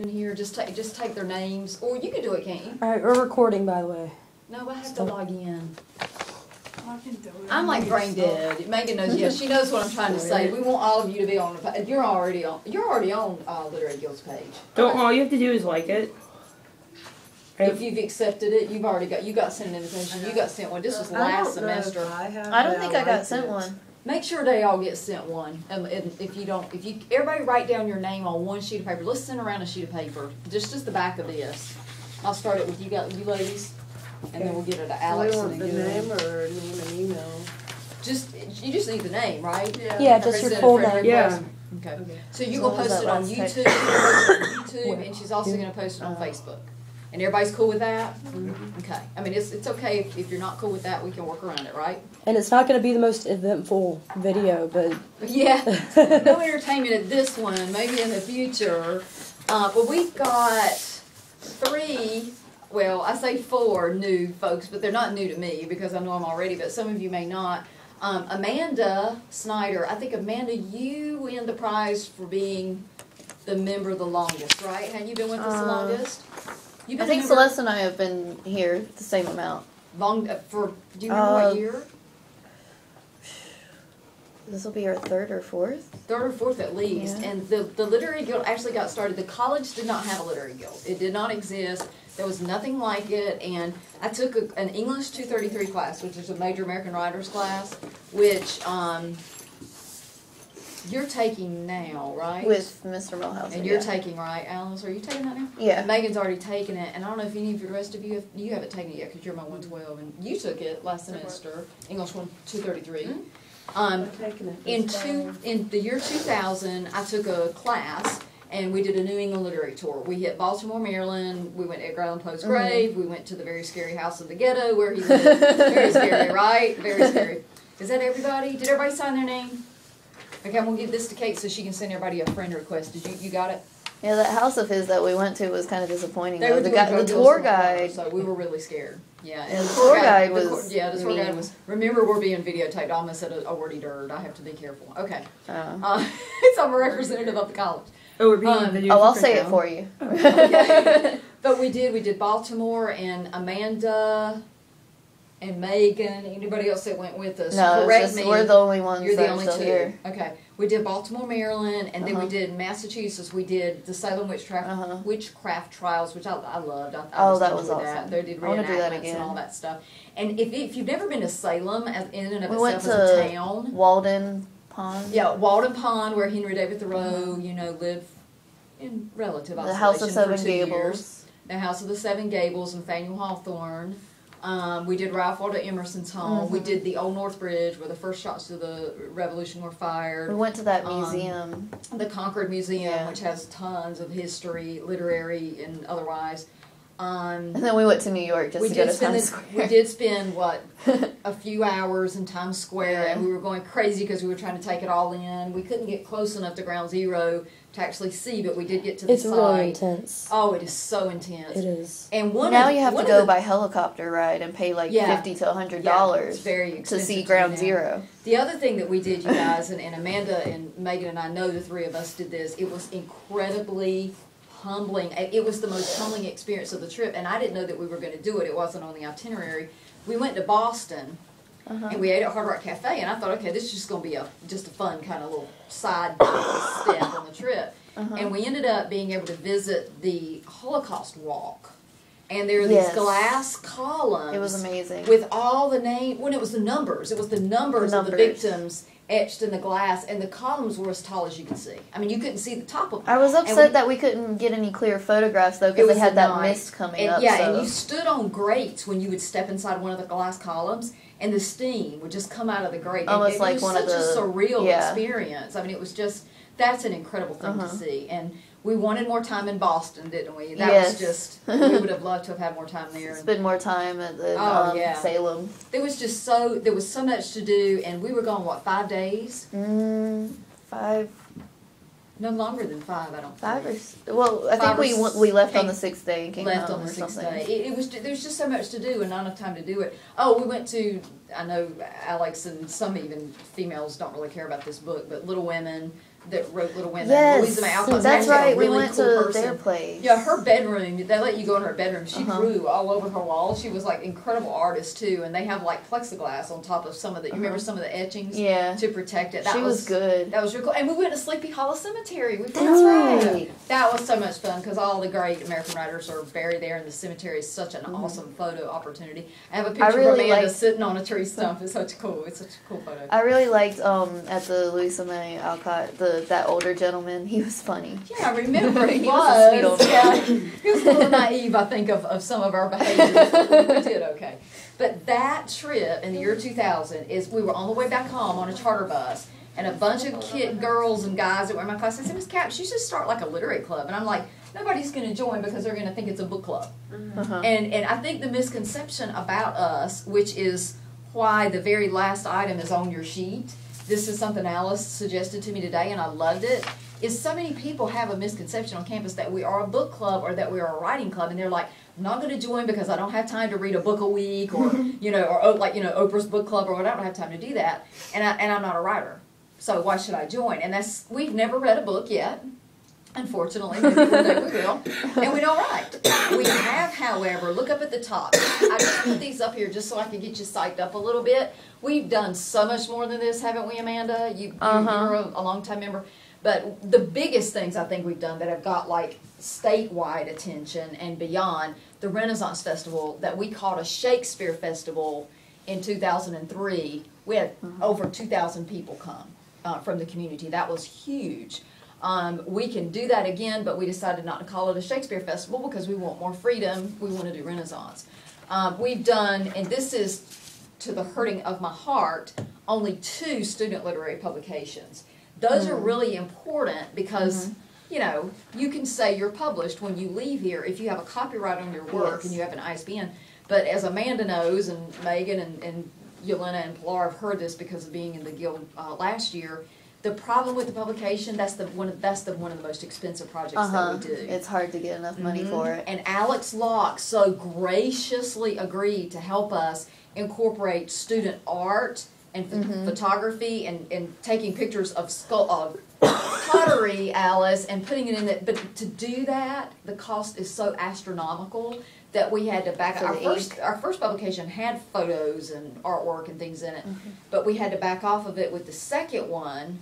in here, just take their names, or you can do it, can't you? All right, we're recording, by the way. No, I have to log in. I can do it. I'm like brain dead. Megan knows. Yeah, she knows what I'm trying to say. We want all of you to be on the page. You're already on Literary Guild's page. Don't. All you have to do is like it. If you've accepted it, you got sent an invitation. You got sent one. This was last semester. I don't think I got sent one. Make sure they all get sent one. And if you everybody write down your name on one sheet of paper. Let's send around a sheet of paper. Just the back of this. I'll start it with you ladies, and then we'll get it to Alex. So we want the name or name and email? You just need the name, right? Yeah, just your full name. Yeah. Okay. So you're gonna post it on YouTube, and she's also gonna post it on Facebook. And everybody's cool with that? Mm-hmm. Okay. I mean, it's okay if you're not cool with that. We can work around it, right? And it's not going to be the most eventful video, but... Yeah. No entertainment at this one. Maybe in the future. But we've got 3, well, I say 4 new folks, but they're not new to me because I know them already, but some of you may not. Amanda Snyder. I think, Amanda, you win the prize for being the member the longest, right? Have you been with us the longest? I think Celeste and I have been here the same amount. Do you remember what year? This will be our 3rd or 4th? 3rd or 4th at least. Yeah. And the Literary Guild actually got started. The college did not have a Literary Guild. It did not exist. There was nothing like it. And I took an English 233 class, which is a major American writers class, which you're taking now, right? With Mr. Milhouse. And you're taking, right, Alice? Are you taking that now? Yeah. And Megan's already taken it, and I don't know if any of the rest of you haven't taken it yet because you're my 112, and you took it last semester, English 233. Mm-hmm. In the year 2000, I took a class, and we did a New England literary tour. We hit Baltimore, Maryland. We went to Edgar Allan Poe's grave. We went to the very scary house in the ghetto where he lived. Very scary, right? Very scary. Is that everybody? Did everybody sign their name? Okay, I'm going to give this to Kate so she can send everybody a friend request. Did you got it? Yeah, that house of his that we went to was kind of disappointing. They were the tour guide. So we were really scared. Yeah, and the tour guide was. The tour guide was. Remember, we're being videotaped. I almost said a wordy dirt. I have to be careful. Okay. So I'm a representative of the college. Oh, we're being videotaped. I'll say it for you. Okay. But we did Baltimore, and Amanda and Megan, anybody else that went with us? No, correct me. We're the only ones. You're that the only still 2. Here. Okay, we did Baltimore, Maryland, and then we did Massachusetts. We did the Salem witchcraft trials, which I loved. I that was awesome. That. They did reenactments and all that stuff. And if you've never been to Salem, in and of itself as a town, Walden Pond. Yeah, Walden Pond, where Henry David Thoreau, lived in relative isolation. The House of Seven for 2 Gables. years. The House of the Seven Gables, Nathaniel Hawthorne. We did Ralph Waldo Emerson's home. We did the Old North Bridge, where the first shots of the Revolution were fired. We went to that museum. The Concord Museum, which has tons of history, literary and otherwise. And then we went to New York just to go to Times Square. We did spend, a few hours in Times Square, and we were going crazy because we were trying to take it all in. We couldn't get close enough to Ground Zero to actually see, but we did get to the site. It's really intense. Oh, it is so intense. It is. And now you have to go by helicopter ride and pay $50 to $100 to see Ground Zero. The other thing that we did, you guys, and Amanda and Megan and I know the 3 of us did this, it was incredibly humbling. It was the most humbling experience of the trip, and I didn't know that we were going to do it. It wasn't on the itinerary. We went to Boston, and we ate at Hard Rock Cafe, and I thought, okay, this is just going to be just a fun kind of little side step on the trip. And we ended up being able to visit the Holocaust Walk. And there are these glass columns. It was amazing. With all the names, when it was the numbers. It was the numbers of the victims etched in the glass, and the columns were as tall as you could see. I mean, you couldn't see the top of them. I was upset that we couldn't get any clear photographs, though, because they had that mist coming up. Yeah, and you stood on grates when you would step inside one of the glass columns, and the steam would just come out of the grate. Almost like one of the... It was such a surreal experience. I mean, it was just... That's an incredible thing to see. And we wanted more time in Boston, didn't we? That was just... We would have loved to have had more time there. Spend more time at the Salem. There was just there was so much to do, and we were gone, 5 days? 5. No longer than 5, I don't think. 5 or... Well, I think we left on the 6th day and came home. Left on the 6th day. There was just so much to do and not enough time to do it. Oh, we went to... I know Alex and some even females don't really care about this book, but Little Women, that wrote Little Women. Yes, Louisa May Alcott's that's actually a right. We really went cool to person. their place. Yeah, her bedroom, they let you go in her bedroom. She drew all over her walls. She was like incredible artist too, and they have like plexiglass on top of some of the, you remember some of the etchings? Yeah. To protect it. That She was good. That was really cool. And we went to Sleepy Hollow Cemetery. That's right. That was so much fun because all the great American writers are buried there, and the cemetery is such an awesome photo opportunity. I have a picture of Amanda sitting on a tree stump. It's such a cool photo. I really liked at the Louisa May Alcott that older gentleman. He was funny. Yeah, I remember he was a sweet old man. he was a little naive, I think, of some of our behaviors. But we did okay. But that trip in the year 2000 is we were on the way back home on a charter bus, and a bunch of girls and guys that were in my class said, Miss Cap, you should start like a literary club. And I'm like, nobody's going to join because they're going to think it's a book club. And I think the misconception about us, which is why the very last item is on your sheet, this is something Alice suggested to me today, and I loved it, is so many people have a misconception on campus that we are a book club or that we are a writing club, and they're like, I'm not going to join because I don't have time to read a book a week, or Oprah's book club, or whatever. I don't have time to do that, and I'm not a writer, so why should I join? And we've never read a book yet, unfortunately. Maybe one day we will, and we don't write. We have, however, look up at the top. I just put these up here just so I can get you psyched up a little bit. We've done so much more than this, haven't we, Amanda? You're a long-time member. But the biggest things I think we've done that have got like statewide attention and beyond, the Renaissance Festival that we called a Shakespeare Festival in 2003. We had over 2,000 people come from the community. That was huge. We can do that again, but we decided not to call it a Shakespeare Festival because we want more freedom. We want to do Renaissance. We've done, and this is to the hurting of my heart, only 2 student literary publications. Those are really important because, you know, you can say you're published when you leave here if you have a copyright on your work and you have an ISBN. But as Amanda knows, and Megan and Yelena and Pilar have heard this because of being in the guild last year, the problem with the publication, that's one of the most expensive projects that we do. It's hard to get enough money for it. And Alex Locke so graciously agreed to help us incorporate student art and photography and taking pictures of pottery, Alice, and putting it in it. But to do that, the cost is so astronomical that we had to back our first publication had photos and artwork and things in it, but we had to back off of it with the second one.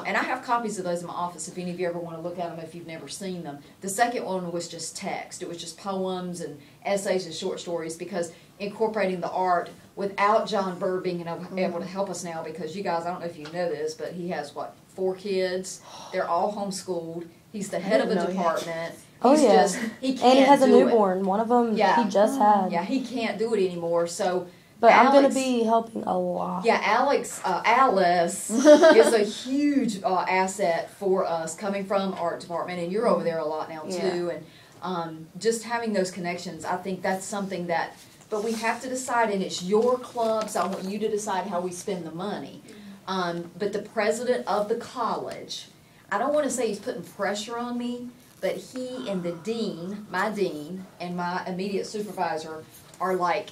And I have copies of those in my office if any of you ever want to look at them if you've never seen them. The second one was just text. It was just poems and essays and short stories, because incorporating the art without John Burr being able to help us now, because you guys, I don't know if you know this, but he has, 4 kids. They're all homeschooled. He's the head of a department. He can't and he has a newborn. One of them he just had. Yeah, he can't do it anymore. So, but I'm going to be helping a lot. Yeah, Alice is a huge asset for us, coming from art department, and you're over there a lot now too. And just having those connections, I think that's something that. But we have to decide, and it's your club, so I want you to decide how we spend the money. But the president of the college, I don't want to say he's putting pressure on me, but he and the dean, my dean, and my immediate supervisor are like,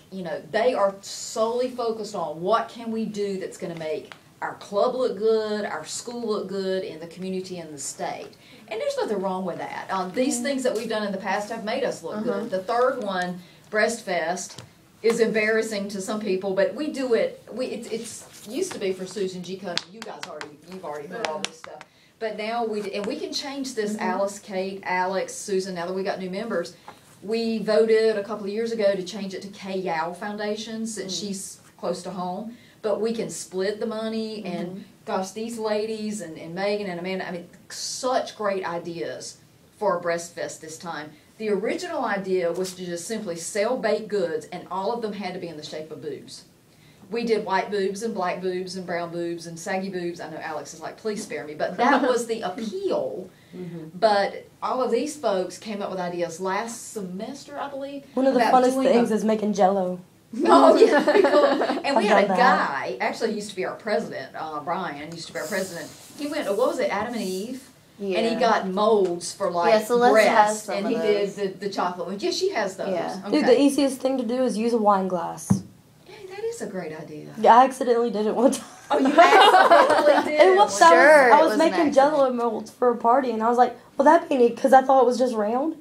they are solely focused on what can we do that's going to make our club look good, our school look good, in the community and the state. And there's nothing wrong with that. These things that we've done in the past have made us look good. The third one, Breastfest, is embarrassing to some people, but we do it. It's used to be for Susan G. Cunningham. You've already heard all this stuff. But now we can change this. Alice, Kate, Alex, Susan. Now that we got new members, we voted a couple of years ago to change it to Kay Yao Foundation, since she's close to home. But we can split the money, and gosh, these ladies and Megan and Amanda, I mean, such great ideas for a Breastfest this time. The original idea was to just simply sell baked goods, and all of them had to be in the shape of boobs. We did white boobs and black boobs and brown boobs and saggy boobs. I know Alex is like, please spare me, but that was the appeal. But all of these folks came up with ideas last semester, I believe. One of the funnest things is making Jell-O. Oh, yeah, pretty cool. And we had a guy, actually he used to be our president, Brian used to be our president. He went to, what was it, Adam and Eve? Yeah. And he got molds for breasts, and he did the chocolate ones. Yeah, she has those. Yeah. Okay. Dude, the easiest thing to do is use a wine glass. Yeah, that is a great idea. Yeah, I accidentally did it one time. Oh, you accidentally did. And I was making Jello molds for a party, and I was like, well, that'd be neat because I thought it was just round.